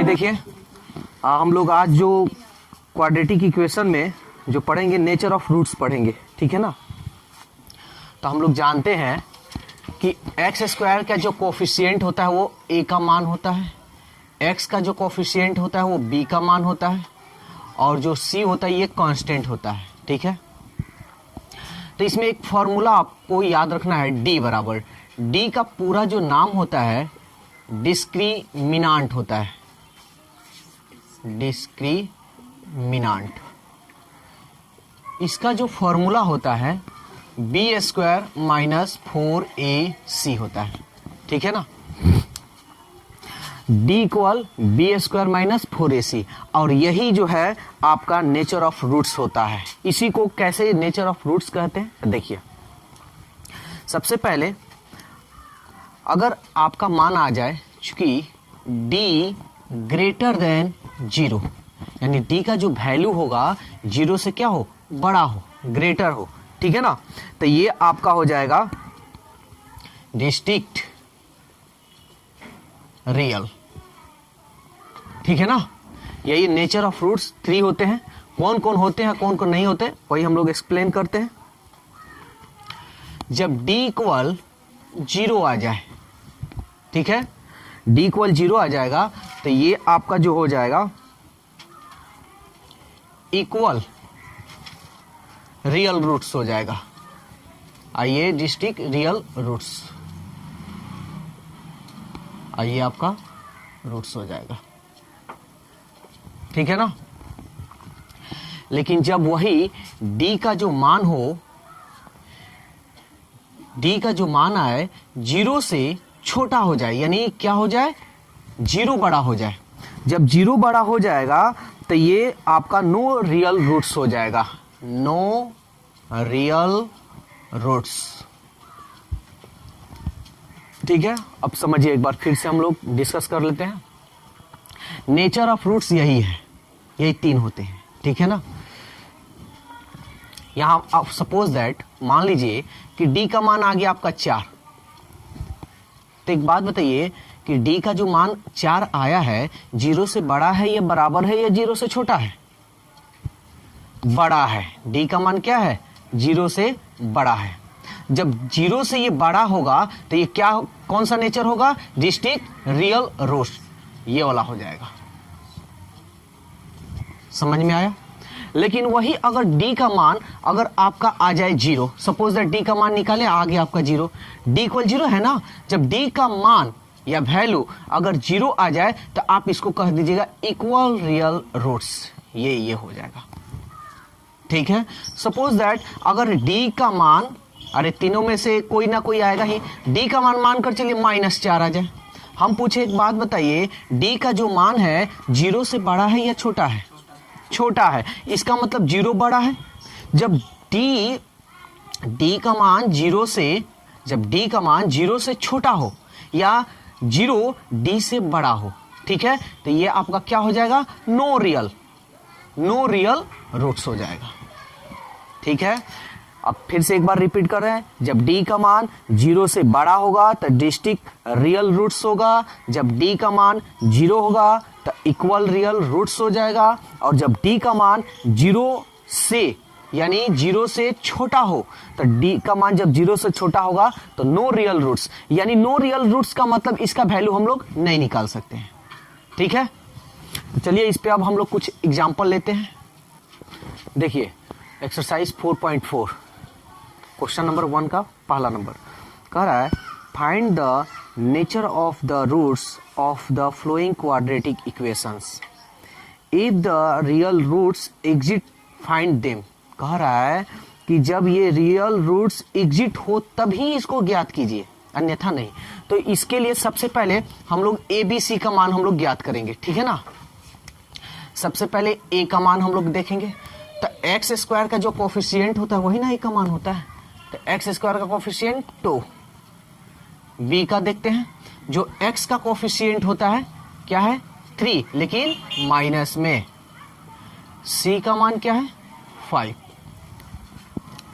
देखिए हम लोग आज जो क्वाड्रेटिक इक्वेशन में जो पढ़ेंगे नेचर ऑफ रूट्स पढ़ेंगे, ठीक है ना। तो हम लोग जानते हैं कि एक्स स्क्वायर का जो कोफिशिएंट होता है वो ए का मान होता है, एक्स का जो कोफिशिएंट होता है वो बी का मान होता है, और जो सी होता है ये कांस्टेंट होता है, ठीक है। तो इसमें एक फॉर्मूला आपको याद रखना है, डी बराबर, डी का पूरा जो नाम होता है डिस्क्रिमिनांट होता है, डिस्क्रिमिनांट। इसका जो फॉर्मूला होता है बी स्क्वायर माइनस 4ac होता है, ठीक है ना। D equal B square minus 4ac, और यही जो है आपका नेचर ऑफ रूट्स होता है। इसी को कैसे नेचर ऑफ रूट्स कहते हैं, देखिए सबसे पहले अगर आपका मान आ जाए चूंकि d ग्रेटर देन 0, यानी d का जो वैल्यू होगा 0 से क्या हो, बड़ा हो, ग्रेटर हो, ठीक है ना। तो ये आपका हो जाएगा डिस्टिंक्ट रियल, ठीक है ना। यही नेचर ऑफ रूट्स 3 होते हैं। कौन कौन होते हैं, कौन कौन नहीं होते, वही हम लोग एक्सप्लेन करते हैं। जब d इक्वल 0 आ जाए, ठीक है, d इक्वल 0 आ जाएगा तो ये आपका जो हो जाएगा इक्वल रियल रूट्स हो जाएगा। आइए डिस्टिंक्ट रियल रूट्स, आइए आपका रूट्स हो जाएगा, ठीक है ना। लेकिन जब वही d का जो मान हो, d का जो मान आए 0 से छोटा हो जाए, यानी क्या हो जाए, 0 बड़ा हो जाए। जब 0 बड़ा हो जाएगा तो ये आपका नो रियल रूट्स हो जाएगा, नो रियल रूट्स, ठीक है। अब समझिए एक बार फिर से हम लोग डिस्कस कर लेते हैं। नेचर ऑफ रूट्स यही है, यही 3 होते हैं, ठीक है ना। यहां आप सपोज दैट मान लीजिए कि d का मान आ गया आपका 4, तो एक बात बताइए कि d का जो मान 4 आया है 0 से बड़ा है या बराबर है या 0 से छोटा है, बड़ा है। d का मान क्या है, 0 से बड़ा है। जब 0 से ये बड़ा होगा तो ये क्या, कौन सा नेचर होगा, डिस्टिंक्ट रियल रूट्स, ये वाला हो जाएगा। समझ में आया। लेकिन वही अगर d का मान अगर आपका आ जाए 0, सपोज दैट d का मान निकाले, आ गया आपका 0, d इक्वल 0 है ना। जब d का मान या वैल्यू अगर 0 आ जाए तो आप इसको कह दीजिएगा इक्वल रियल रूट्स, ये हो जाएगा, ठीक है। सपोज दैट अगर d का मान, अरे तीनों में से कोई ना कोई आएगा ही, d का मान मानकर चलिए -4 आ जाए। हम पूछे एक बात बताइए, d का जो मान है 0 से बड़ा है या छोटा है, छोटा है, इसका मतलब 0 बड़ा है। जब d का मान 0 से, जब d का मान 0 से छोटा हो या 0 d से बड़ा हो, ठीक है, तो ये आपका क्या हो जाएगा, नो रियल रूट्स हो जाएगा, ठीक है। अब फिर से एक बार रिपीट कर रहे हैं, जब d का मान 0 से बड़ा होगा तो डिस्टिंक्ट रियल रूट्स होगा, जब d का मान 0 होगा तो इक्वल रियल रूट्स हो जाएगा, और जब d का मान 0 से, यानी 0 से छोटा हो, तो d का मान जब 0 से छोटा होगा तो नो रियल रूट्स, यानी नो रियल रूट्स का मतलब इसका वैल्यू हम लोग नहीं निकाल सकते हैं, ठीक है। तो चलिए इस पे अब हम लोग कुछ एग्जांपल लेते हैं। देखिए एक्सरसाइज 4.4 क्वेश्चन नंबर 1 का पहला नंबर कह रहा है, find the nature of the roots of the flowing quadratic equations, if the real roots exist find them. कह रहा है कि जब ये रियल रूट्स एग्जिट हो तभी इसको ज्ञात कीजिए, अन्यथा नहीं। तो इसके लिए सबसे पहले हम लोग ए बी सी का मान हम लोग ज्ञात करेंगे, ठीक है ना। सबसे पहले ए का मान हम लोग देखेंगे, तो एक्स स्क्वायर का जो कोफिशिएंट होता है वही ना ए का मान होता है, तो एक्स स्क्वायर का कोफिशिएंट 2। बी का देखते हैं, जो एक्स का कोफिशिएंट होता है क्या है, 3, लेकिन माइनस में। सी का मान क्या है, 5,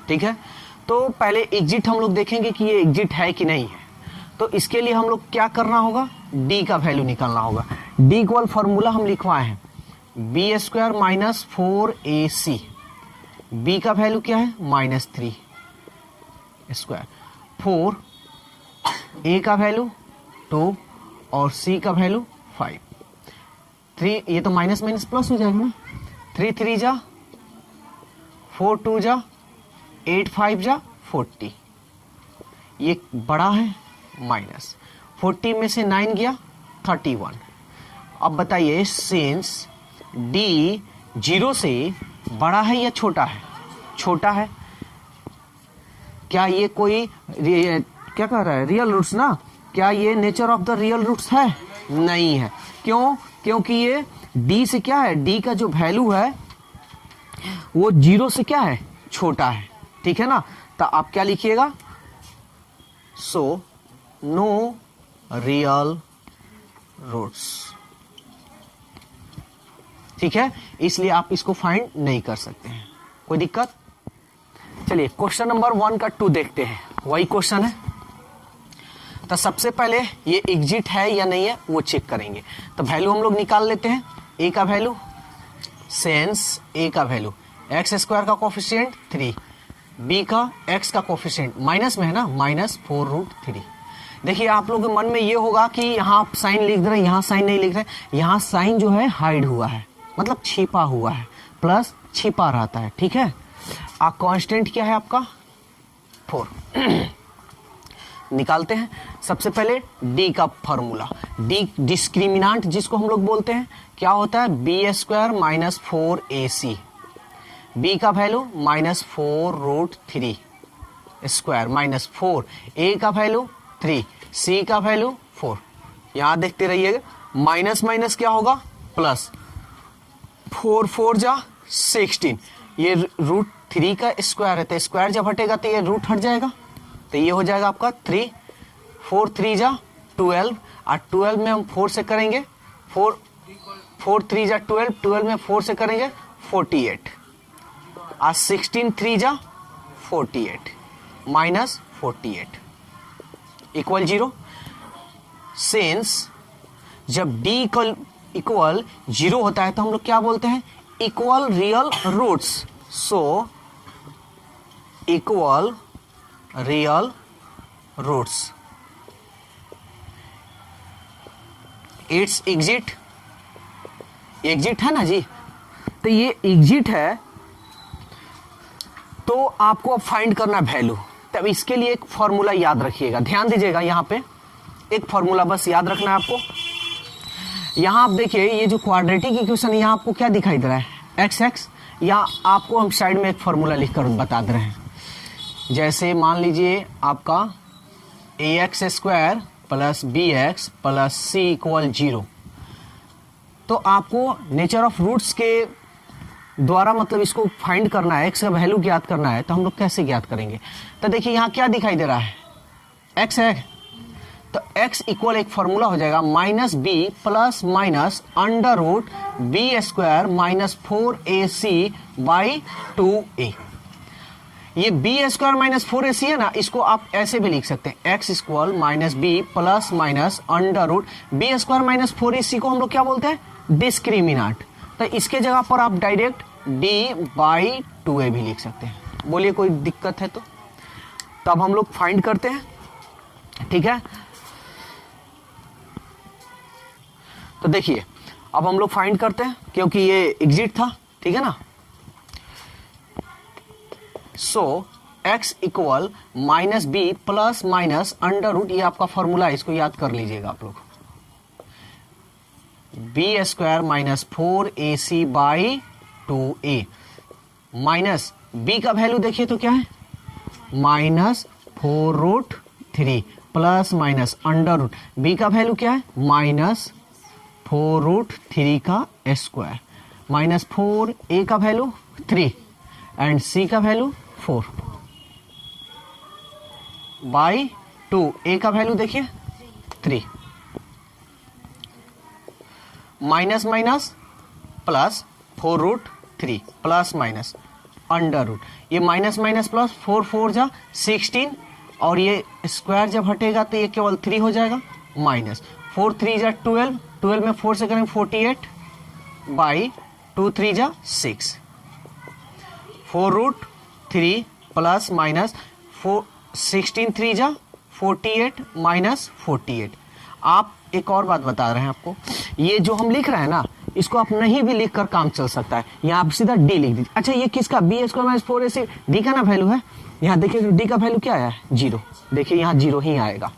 ठीक है। तो पहले एग्जिट हम लोग देखेंगे कि ये एग्जिट है कि नहीं है। तो इसके लिए हम लोग क्या करना होगा, डी का वैल्यू निकालना होगा। डी इक्वल फॉर्मूला हम लिखवाए हैं B square minus 4ac, B का वैल्यू क्या है -3 स्क्वायर, 4 ए का वैल्यू 2 और सी का वैल्यू 5, 3 ये तो माइनस माइनस प्लस हो जाएगा ना, 3 3 जा 4 2 जा 8 5 जा 40, ये बड़ा है माइनस 40 में से 9 गया 31। अब बताइए सिंस डी 0 से बड़ा है या छोटा है? छोटा है। क्या ये कोई क्या कह रहा है रियल रूट्स ना, क्या ये nature of the real roots है? नहीं है। क्यों? क्योंकि ये डी से क्या है, डी का जो वैल्यू है वो 0 से क्या है छोटा है, ठीक है ना। तो आप क्या लिखिएगा, सो नो रियल रूट्स, ठीक है, इसलिए आप इसको फाइंड नहीं कर सकते हैं। कोई दिक्कत? चलिए क्वेश्चन नंबर 1 का 2 देखते हैं, वही क्वेश्चन है। तो सबसे पहले ये एग्जिट है या नहीं है वो चेक करेंगे। तो वैल्यू हम लोग निकाल लेते हैं, ए का वैल्यू सेंस ए का वैल्यू एक्स स्क्वायर का कोफिशिएंट 3, बी का एक्स का कोफिशिएंट माइनस में है ना -4√3। देखिए आप लोगों के मन में ये होगा कि यहाँ आप साइन लिख रहे हैं, यहाँ साइन नहीं लिख रहे, यहाँ साइन जो है हाइड हुआ है, मतलब छिपा हुआ है, प्लस छिपा रहता है, ठीक है। कांस्टेंट क्या है आपका 4 निकालते हैं। सबसे पहले डी का फॉर्मूला, डी डिस्क्रिमिनांट जिसको हम लोग बोलते हैं क्या होता है, B square minus 4ac, B का वैल्यू -4√3 स्क्वायर माइनस 4, ए का वैल्यू 3, सी का वैल्यू 4। यहां देखते रहिएगा, माइनस माइनस क्या होगा प्लस, 4 4 जा 16, ये √3 का स्क्वायर है, तो स्क्वायर जब हटेगा तो ये रूट हट जाएगा, तो ये हो जाएगा आपका 3, 4 3 जा 12, और 12 में हम 4 से करेंगे 4 3 जा 12, 12 में 4 से करेंगे 48, और 16 3 जा 48 -48 इक्वल 0। सिंस जब d इक्वल 0 होता है तो हम लोग क्या बोलते हैं, equal real roots. So equal real roots, it's exist, exist है ना जी, तो ये एग्जिट है, तो आपको अब फाइंड करना वैल्यू। तब इसके लिए एक फॉर्मूला याद रखिएगा, ध्यान दीजिएगा, यहाँ पे एक फॉर्मूला बस याद रखना है आपको। यहाँ आप देखिए ये जो क्वाड्रेटिक इक्वेशन है, यहाँ आपको क्या दिखाई दे रहा है x, या आपको हम साइड में एक फॉर्मूला लिखकर बता दे रहे हैं। जैसे मान लीजिए आपका ax² + bx + c = 0, तो आपको नेचर ऑफ रूट्स के द्वारा मतलब इसको फाइंड करना है, x का वैल्यू ज्ञात करना है, तो हम लोग कैसे ज्ञात करेंगे। तो देखिए यहाँ क्या दिखाई दे रहा है, x है, तो x इक्वल एक फॉर्मूला हो जाएगा -b + -√b² -4ac/2a। ये b² -4ac है ना, इसको आप ऐसे भी लिख सकते हैं, x equal -b + -√b² -4ac को हम लोग क्या बोलते हैं, डिस्क्रिमिनांट। तो इसके जगह पर आप डायरेक्ट d/2a भी लिख सकते हैं। बोलिए कोई दिक्कत है तो अब हम लोग फाइंड करते हैं, ठीक है। तो देखिए अब हम लोग फाइंड करते हैं, क्योंकि ये एग्जिट था, ठीक है ना। सो x इक्वल -b + -√, ये आपका फॉर्मूला है, इसको याद कर लीजिएगा आप लोग, b² -4ac/2a माइनस b का वैल्यू देखिए तो क्या है -4√3 प्लस माइनस अंडर, b का वैल्यू क्या है -4√3 का स्क्वायर -4, a का वैल्यू 3 एंड c का वैल्यू 4 बाई 2, a का वैल्यू देखिए 3, minus minus plus 4√3 plus minus under root, ये माइनस माइनस प्लस 4 4 जा 16, और ये स्क्वायर जब हटेगा तो ये केवल 3 हो जाएगा, -4 3 जा 12, 12 में 4 से करेंगे 48 बाई 2 3 जा 6, 4√3 प्लस माइनस 16 3 जा 48 माइनस 48। आप एक और बात बता रहे हैं आपको, ये जो हम लिख रहे हैं ना, इसको आप नहीं भी लिख कर काम चल सकता है। यहाँ आप सीधा डी लिख दीजिए। अच्छा, ये किसका B square minus 4ac D का ना वैल्यू है। यहाँ देखिए डी का वैल्यू क्या आया है, 0। देखिए यहाँ 0 ही आएगा,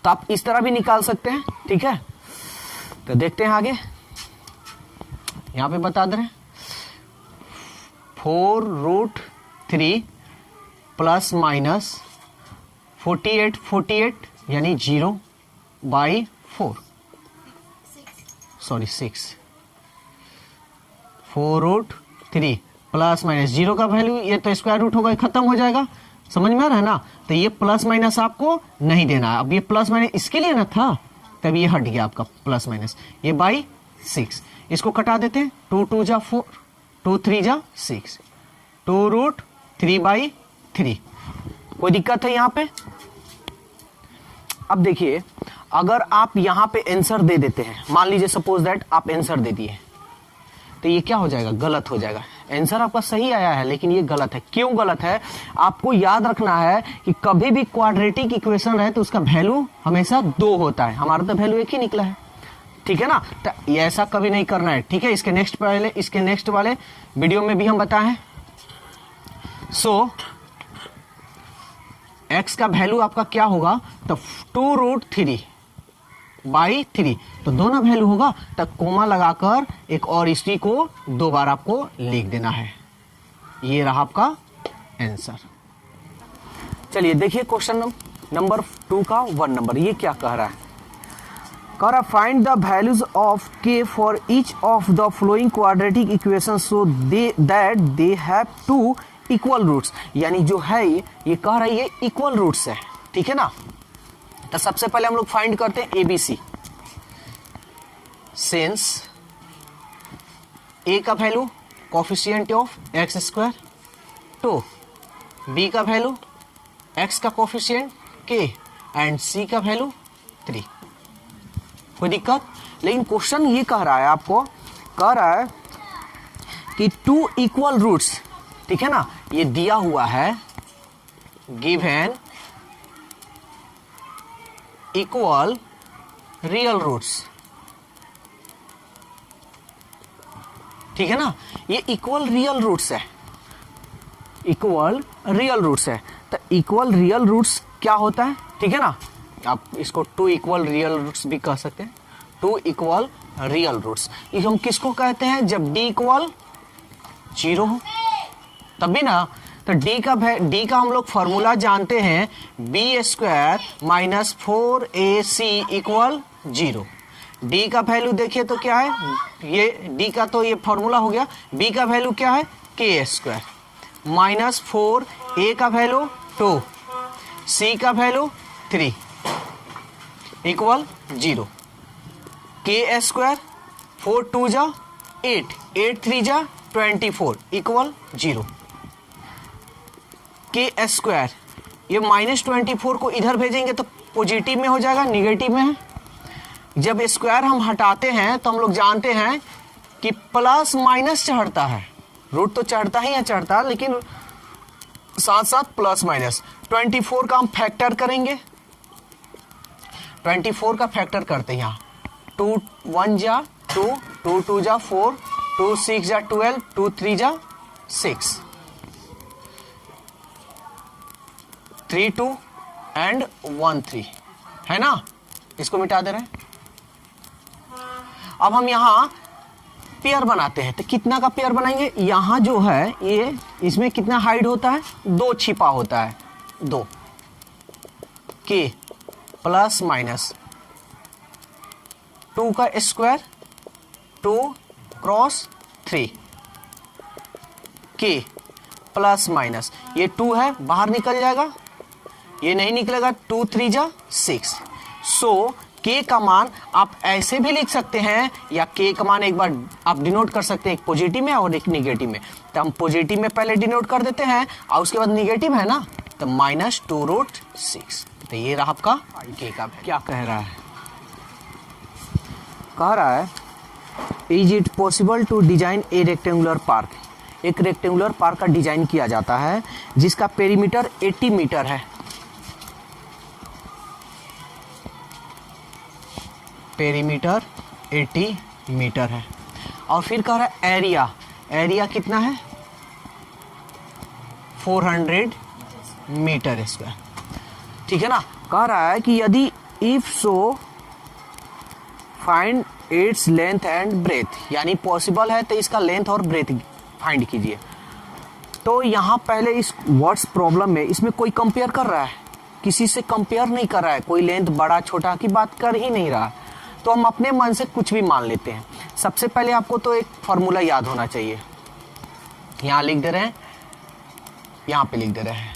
तो आप इस तरह भी निकाल सकते हैं। ठीक है, तो देखते हैं आगे। यहाँ पे बता दे रहे हैं 4√3 प्लस माइनस 48 यानी 0 बाई 4, सॉरी 6, 4√3 प्लस माइनस 0 का वैल्यू, ये तो स्क्वायर रूट होगा, खत्म हो जाएगा। समझ में आ रहा है ना। तो ये प्लस माइनस आपको नहीं देना है। अब ये प्लस माइनस इसके लिए ना था, तब ये हट गया आपका प्लस माइनस, ये बाई 6। इसको कटा देते हैं, 2 2 जा 4, 2 3 जा 6, 2√3 बाई 3। कोई दिक्कत है यहाँ पे। अब देखिए, अगर आप यहाँ पे आंसर दे देते हैं, मान लीजिए सपोज दैट आप आंसर दे दिए, तो ये क्या हो जाएगा, गलत हो जाएगा। आंसर आपका सही आया है लेकिन ये गलत है। क्यों गलत है, आपको याद रखना है कि कभी भी क्वाड्रेटिक इक्वेशन रहे तो उसका वैल्यू हमेशा 2 होता है। हमारा तो वैल्यू 1 ही निकला है, ठीक है ना। तो ये ऐसा कभी नहीं करना है, ठीक है। इसके नेक्स्ट वाले वीडियो में भी हम बताएं। सो x का वैल्यू आपका क्या होगा, तो 2√3 बाई 3, तो दोनों वैल्यू होगा, तब कोमा लगाकर एक और इसी को 2 बार आपको लिख देना है। ये रहा आपका आंसर। चलिए देखिए क्वेश्चन नंबर 2 का 1 नंबर, ये क्या कह रहा है। कह रहा find the values of k for each of the flowing quadratic equation so that they have 2 equal roots. यानी जो है ये कह रहा है ये इक्वल रूट्स है, ठीक है ना। तो सबसे पहले हम लोग फाइंड करते हैं ABC। सिंस A का वैल्यू कोफिशिएंट ऑफ x², तो B का वैल्यू x का कोफिशिएंट k एंड C का वैल्यू 3। कोई दिक्कत। लेकिन क्वेश्चन ये कह रहा है, आपको कह रहा है कि 2 इक्वल रूट्स, ठीक है ना। ये दिया हुआ है गिवन इक्वल रियल रूट्स, ठीक है ना। ये इक्वल रियल रूट्स है, इक्वल रियल रूट्स है। तो इक्वल रियल रूट्स क्या होता है, ठीक है ना। आप इसको 2 इक्वल रियल रूट्स भी कह सकते हैं। 2 इक्वल रियल रूट्स ये हम किसको कहते हैं, जब d इक्वल 0 हो तब भी ना। तो d का हम लोग फॉर्मूला जानते हैं, b² minus 4ac equal 0। d का वैल्यू देखिए तो क्या है, ये d का तो ये फॉर्मूला हो गया। b का वैल्यू क्या है, k² माइनस 4a का वैल्यू 2, c का वैल्यू 3 इक्वल 0। k² 4 2 जा 8, 8 3 जा 24 इक्वल 0। k² ये -24 को इधर भेजेंगे तो पॉजिटिव में हो जाएगा, निगेटिव में है। जब स्क्वायर हम हटाते हैं तो हम लोग जानते हैं कि प्लस माइनस चढ़ता है, रूट तो चढ़ता ही है चढ़ता, लेकिन साथ साथ प्लस माइनस। 24 का हम फैक्टर करेंगे, 24 का फैक्टर करते हैं यहाँ। 2 1 जा 2, 2 2 जा 4, 2 6 जा 12, 2 3 जा 6, 3 2 एंड 1 3, है ना। इसको मिटा दे रहे हैं। अब हम यहाँ पेयर बनाते हैं, तो कितना का पेयर बनाएंगे, यहाँ जो है ये इसमें कितना हाइड होता है, 2 छिपा होता है, 2 k प्लस माइनस 2 का square 2 cross 3 k plus minus ये 2 है, बाहर निकल जाएगा, ये नहीं निकलेगा, 2 3 जा 6। सो k का मान आप ऐसे भी लिख सकते हैं, या k का मान एक बार आप डिनोट कर सकते हैं, एक पॉजिटिव में और एक निगेटिव में। तो हम पॉजिटिव में पहले डिनोट कर देते हैं और उसके बाद निगेटिव है ना, तो -2√6। तो ये रहा आपका k का। क्या कह रहा है, कह रहा है is it possible to design a rectangular park, एक रेक्टेंगुलर पार्क का डिजाइन किया जाता है जिसका पेरीमीटर 80 मीटर है, पेरीमीटर 80 मीटर है। और फिर कह रहा है एरिया, एरिया कितना है 400 मीटर स्क्वायर, ठीक है ना। कह रहा है कि यदि if so find its length and breadth, यानी पॉसिबल है तो इसका लेंथ और ब्रेथ फाइंड कीजिए। तो यहाँ पहले इस वर्ड्स प्रॉब्लम में इसमें कोई कंपेयर कर रहा है, किसी से कंपेयर नहीं कर रहा है, कोई लेंथ बड़ा छोटा की बात कर ही नहीं रहा। तो हम अपने मन से कुछ भी मान लेते हैं। सबसे पहले आपको तो एक फॉर्मूला याद होना चाहिए, यहाँ लिख दे रहे हैं, यहाँ पे लिख दे रहे हैं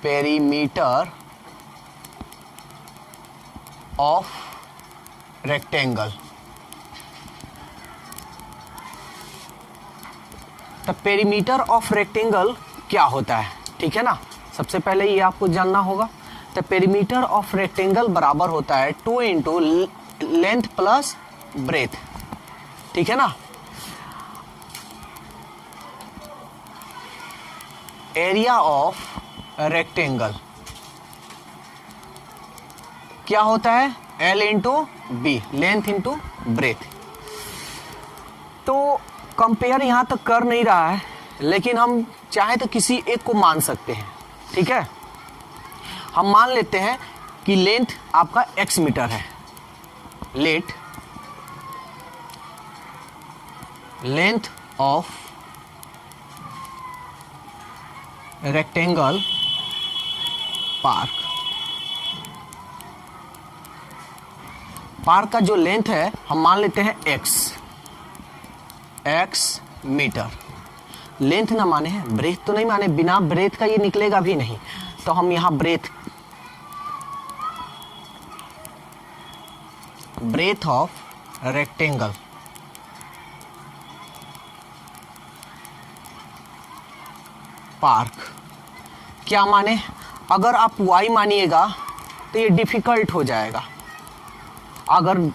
पेरीमीटर ऑफ रेक्टेंगल। तो पेरीमीटर ऑफ रेक्टेंगल क्या होता है, ठीक है ना। सबसे पहले ये आपको जानना होगा। तो पेरीमीटर ऑफ रेक्टेंगल बराबर होता है 2 इंटू लेंथ प्लस ब्रेथ, ठीक है ना। एरिया ऑफ रेक्टेंगल क्या होता है L into B, length into breadth. तो कंपेयर यहां तक कर नहीं रहा है, लेकिन हम चाहे तो किसी एक को मान सकते हैं, ठीक है। हम मान लेते हैं कि लेंथ आपका x मीटर है, late length of rectangle park, park का जो लेंथ है हम मान लेते हैं x मीटर। लेंथ ना माने हैं, ब्रेथ तो नहीं माने, बिना ब्रेथ का ये निकलेगा भी नहीं। तो हम यहां ब्रेथ ऑफ रेक्टेंगल पार्क क्या माने, अगर आप y मानिएगा तो ये डिफिकल्ट हो जाएगा। अगर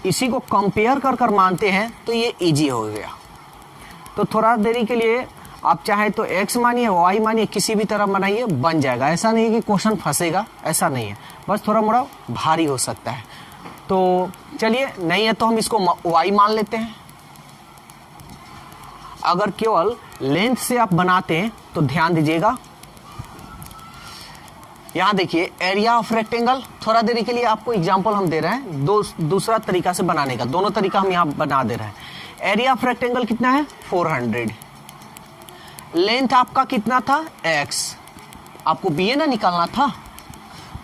इसी को कंपेयर कर कर मानते हैं तो ये इजी हो गया। तो थोड़ा देरी के लिए आप चाहे तो x मानिए y मानिए, किसी भी तरह बनाइए, बन जाएगा। ऐसा नहीं है कि क्वेश्चन फंसेगा, ऐसा नहीं है, बस थोड़ा मोड़ा भारी हो सकता है। तो चलिए, नहीं है तो हम इसको y मान लेते हैं। अगर केवल लेंथ से आप बनाते हैं तो ध्यान दीजिएगा, यहां देखिए एरिया ऑफ रेक्टेंगल। थोड़ा देरी के लिए आपको एग्जांपल हम दे रहे हैं दूसरा तरीका से बनाने का, दोनों तरीका हम यहां बना दे रहे हैं। एरिया ऑफ रेक्टेंगल कितना है 400, लेंथ आपका कितना था x, आपको bA ना निकालना था,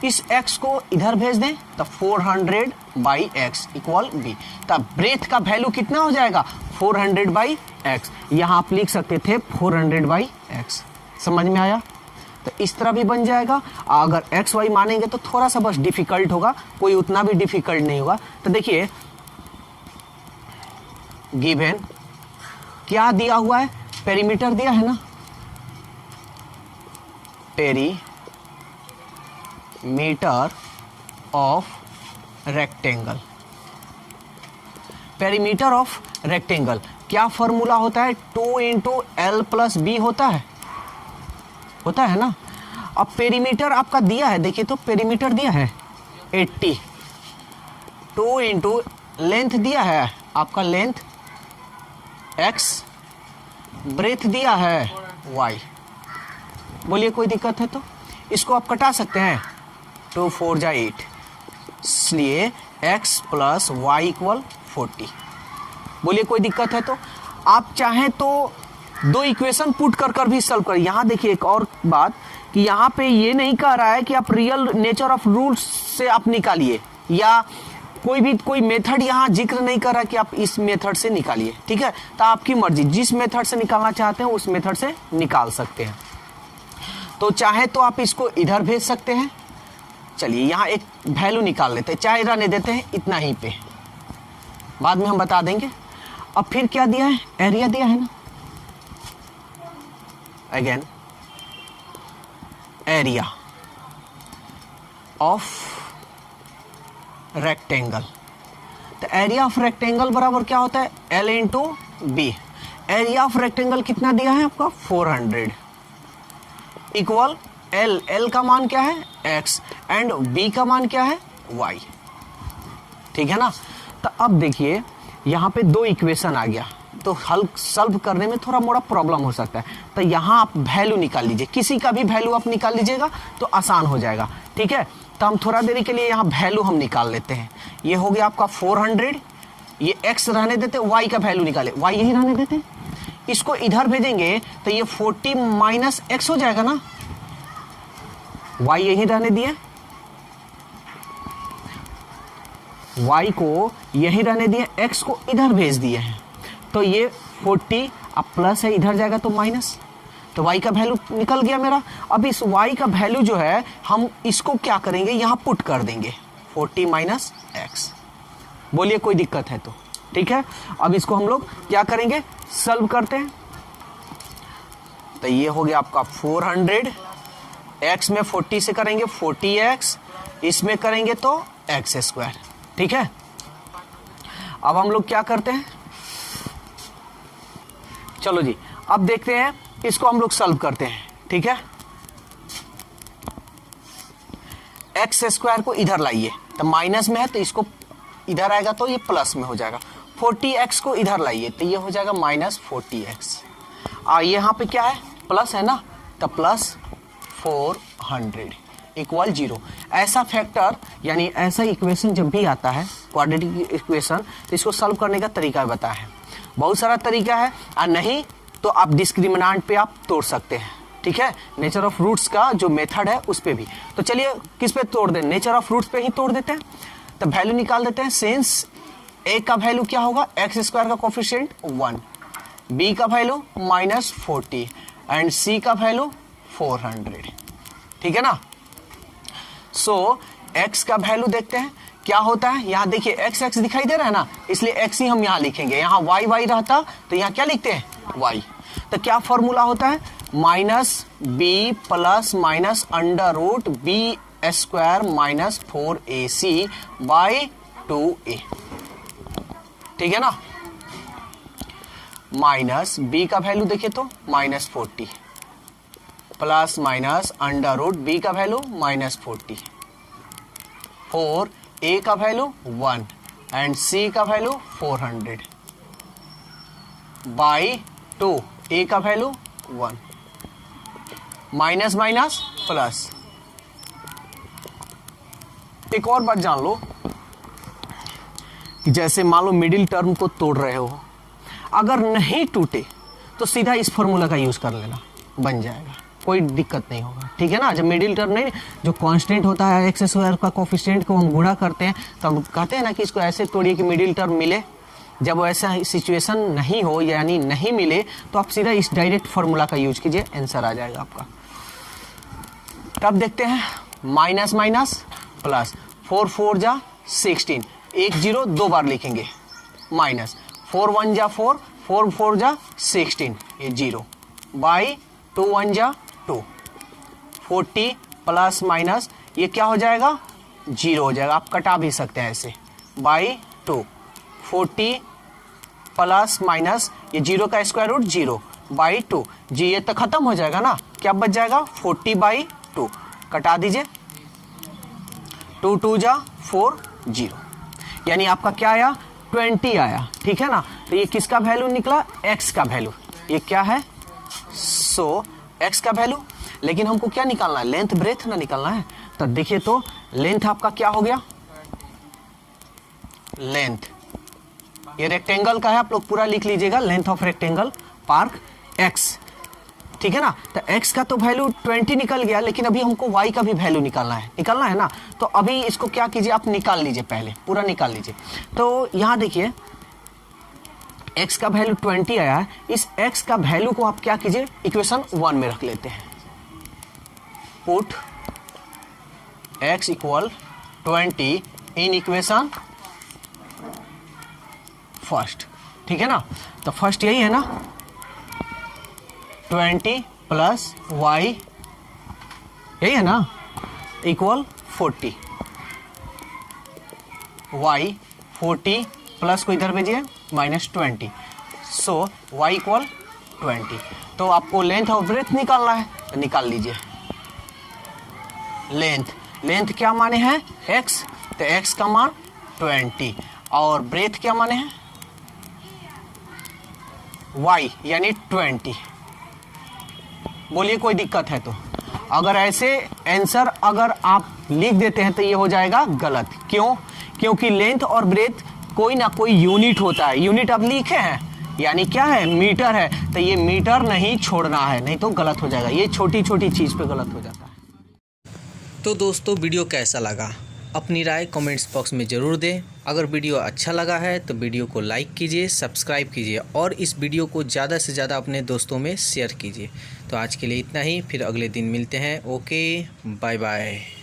इस x को इधर भेज दें तो 400 बाई x इक्वल b। तब ब्रेथ का वैल्यू कितना हो जाएगा 400 बाई x, यहां आप लिख सकते थे 400 बाई x। समझ में आया। तो इस तरह भी बन जाएगा। अगर एक्स वाई मानेंगे तो थोड़ा सा बस डिफिकल्ट होगा, कोई उतना भी डिफिकल्ट नहीं होगा। तो देखिए गिवन क्या दिया हुआ है, पेरीमीटर दिया है ना, perimeter of rectangle, perimeter of rectangle क्या फॉर्मूला होता है 2 इंटू एल प्लस बी होता है ना। अब पेरीमीटर आपका दिया है, देखिए तो पेरीमीटर दिया है 80, 2 इंटू लेंथ दिया है आपका, लेंथ x, ब्रेथ दिया है y। बोलिए कोई दिक्कत है तो इसको आप कटा सकते हैं, 2 4 जा 8, इसलिए x प्लस वाई इक्वल 40। बोलिए कोई दिक्कत है तो आप चाहें तो दो इक्वेशन पुट कर कर भी सॉल्व करिए। यहाँ देखिए एक और बात कि यहाँ पे ये नहीं कह रहा है कि आप रियल नेचर ऑफ रूल्स से आप निकालिए, या कोई मेथड यहाँ जिक्र नहीं कर रहा कि आप इस मेथड से निकालिए, ठीक है। तो आपकी मर्जी, जिस मेथड से निकालना चाहते हैं उस मेथड से निकाल सकते हैं। तो चाहे तो आप इसको इधर भेज सकते हैं। चलिए यहाँ एक वैल्यू निकाल लेते हैं, चाहे रहने देते हैं इतना ही पे, बाद में हम बता देंगे। अब फिर क्या दिया है, एरिया दिया है ना, अगेन एरिया ऑफ रेक्टेंगल तो एरिया ऑफ रेक्टेंगल बराबर क्या होता है, L into B. Area of rectangle कितना दिया है आपका 400 इक्वल L का मान क्या है x एंड B का मान क्या है y। ठीक है ना। तो अब देखिए यहाँ पे दो इक्वेशन आ गया, तो हल सॉल्व करने में थोड़ा मोड़ा प्रॉब्लम हो सकता है। तो यहाँ आप वैल्यू निकाल लीजिए, किसी का भी वैल्यू आप निकाल लीजिएगा तो आसान हो जाएगा। ठीक है, तो हम थोड़ा देरी के लिए यहाँ वैल्यू हम निकाल लेते हैं। ये हो गया आपका 400, ये x रहने देते, y का वैल्यू निकाले, y यही रहने देते, इसको इधर भेजेंगे तो ये 40 माइनस x हो जाएगा ना, y यही रहने दिए, y को यही रहने दिए, x को इधर भेज दिए हैं, तो ये 40 अब प्लस है, इधर जाएगा तो माइनस, तो y का वैल्यू निकल गया मेरा। अब इस y का वैल्यू जो है हम इसको क्या करेंगे, यहाँ पुट कर देंगे 40 माइनस एक्स। बोलिए कोई दिक्कत है तो, ठीक है। अब इसको हम लोग क्या करेंगे, सॉल्व करते हैं। तो ये हो गया आपका 400, x में 40 से करेंगे 40x, इसमें करेंगे तो एक्स स्क्वायर। ठीक है, अब हम लोग क्या करते हैं, चलो जी अब देखते हैं, इसको हम लोग सॉल्व करते हैं। ठीक है, एक्स स्क्वायर को इधर लाइए, तो माइनस में है तो इसको इधर आएगा तो ये प्लस में हो जाएगा। 40x को इधर लाइए तो ये हो जाएगा माइनस 40x। यहाँ पे क्या है, प्लस है ना, तो प्लस 400 इक्वल 0। ऐसा फैक्टर यानी ऐसा इक्वेशन जब भी आता है क्वाड्रेटिक इक्वेशन, तो इसको सॉल्व करने का तरीका बताया है। बहुत सारा तरीका है, और नहीं तो आप डिस्क्रिमिनेंट पे आप तोड़ सकते हैं। ठीक है, नेचर ऑफ रूट्स का जो मेथड है उस पे भी। तो चलिए किस पे तोड़ दें, नेचर ऑफ रूट्स पे ही तोड़ देते हैं। तो वैल्यू निकाल देते हैं। सिंस ए का वैल्यू क्या होगा, एक्स स्क्वायर का कोफिशिएंट 1, बी का वैल्यू माइनस 40 एंड सी का वैल्यू 400। ठीक है ना। सो एक्स का वैल्यू देखते हैं क्या होता है। यहाँ देखिए एक्स एक्स दिखाई दे रहा है ना, इसलिए एक्स ही हम यहाँ लिखेंगे। यहाँ वाई वाई रहता तो यहाँ क्या लिखते हैं, वाई। तो क्या फॉर्मूला होता है, minus B plus minus under root B square minus 4ac by 2a। ठीक है ना। माइनस बी का वैल्यू देखिए तो minus 40 plus minus under root B का वैल्यू माइनस 40, 4a का वैल्यू 1 एंड c का वैल्यू 400 बाई 2, a का वैल्यू 1, माइनस माइनस प्लस। एक और बात जान लो कि जैसे मान लो मिडिल टर्म को तोड़ रहे हो, अगर नहीं टूटे तो सीधा इस फॉर्मूला का यूज कर लेना, बन जाएगा, कोई दिक्कत नहीं होगा। ठीक है ना। जब मिडिल टर्म नहीं, जो कांस्टेंट होता है एक्स स्क्वायर का कोफिशिएंट को हम गुणा करते हैं, तो हम कहते हैं ना कि इसको ऐसे तोड़िए कि मिडिल टर्म मिले। जब ऐसा सिचुएशन नहीं हो यानी नहीं मिले, तो आप सीधा इस डायरेक्ट फॉर्मूला का यूज कीजिए, आंसर आ जाएगा आपका। तब देखते हैं, माइनस माइनस प्लस, 4 4 जा 16, 1 0 दो बार लिखेंगे, माइनस 4 1 जा 4, 4 4 जा 16, ये 0 बाई 2 1 जा 2, 40 प्लस माइनस ये क्या हो जाएगा, 0 हो जाएगा। आप कटा भी सकते हैं ऐसे, बाई 2, 40 प्लस माइनस ये 0 का स्क्वायर रूट 0 बाई 2, जी ये तो खत्म हो जाएगा ना, क्या बच जाएगा 40 बाई 2, कटा दीजिए, 2 2 जा 4 0, यानी आपका क्या आया 20 आया। ठीक है ना। तो ये किसका वैल्यू निकला, x का वैल्यू, ये क्या है, सो x का वैल्यू। लेकिन हमको क्या निकालना है, लेंथ ब्रेथ ना निकालना है। तो देखिए तो लेंथ आपका क्या हो गया, लेंथ ये रेक्टेंगल का है, आप लोग पूरा लिख लीजिएगा, length of rectangle park x। ठीक है ना। तो x का तो वैल्यू 20 निकल गया, लेकिन अभी हमको y का भी वैल्यू निकालना है ना। तो अभी इसको क्या कीजिए, आप निकाल लीजिए, पहले पूरा निकाल लीजिए। तो यहाँ देखिए x का वैल्यू 20 आया है, इस x का वैल्यू को आप क्या कीजिए, इक्वेशन 1 में रख लेते हैं। Put x equal 20 in equation first. ठीक है ना। तो फर्स्ट यही है ना, 20 प्लस y यही है ना, इक्वल 40, y 40 प्लस को इधर भेजिए -20, सो y इक्वल 20। तो आपको लेंथ और ब्रेथ निकालना है, तो निकाल लीजिए। लेंथ क्या माने हैं x, तो x का मान 20, और ब्रेथ क्या माने हैं y यानी 20। बोलिए कोई दिक्कत है तो? अगर ऐसे आंसर अगर आप लिख देते हैं तो ये हो जाएगा गलत। क्यों? क्योंकि लेंथ और ब्रेथ कोई ना कोई यूनिट होता है। यूनिट अब लिखे हैं यानी क्या है, मीटर है, तो ये मीटर नहीं छोड़ना है, नहीं तो गलत हो जाएगा। ये छोटी छोटी चीज़ पे गलत हो जाता है। तो दोस्तों वीडियो कैसा लगा अपनी राय कमेंट्स बॉक्स में ज़रूर दें। अगर वीडियो अच्छा लगा है तो वीडियो को लाइक कीजिए, सब्सक्राइब कीजिए और इस वीडियो को ज़्यादा से ज़्यादा अपने दोस्तों में शेयर कीजिए। तो आज के लिए इतना ही, फिर अगले दिन मिलते हैं। Okay, bye bye.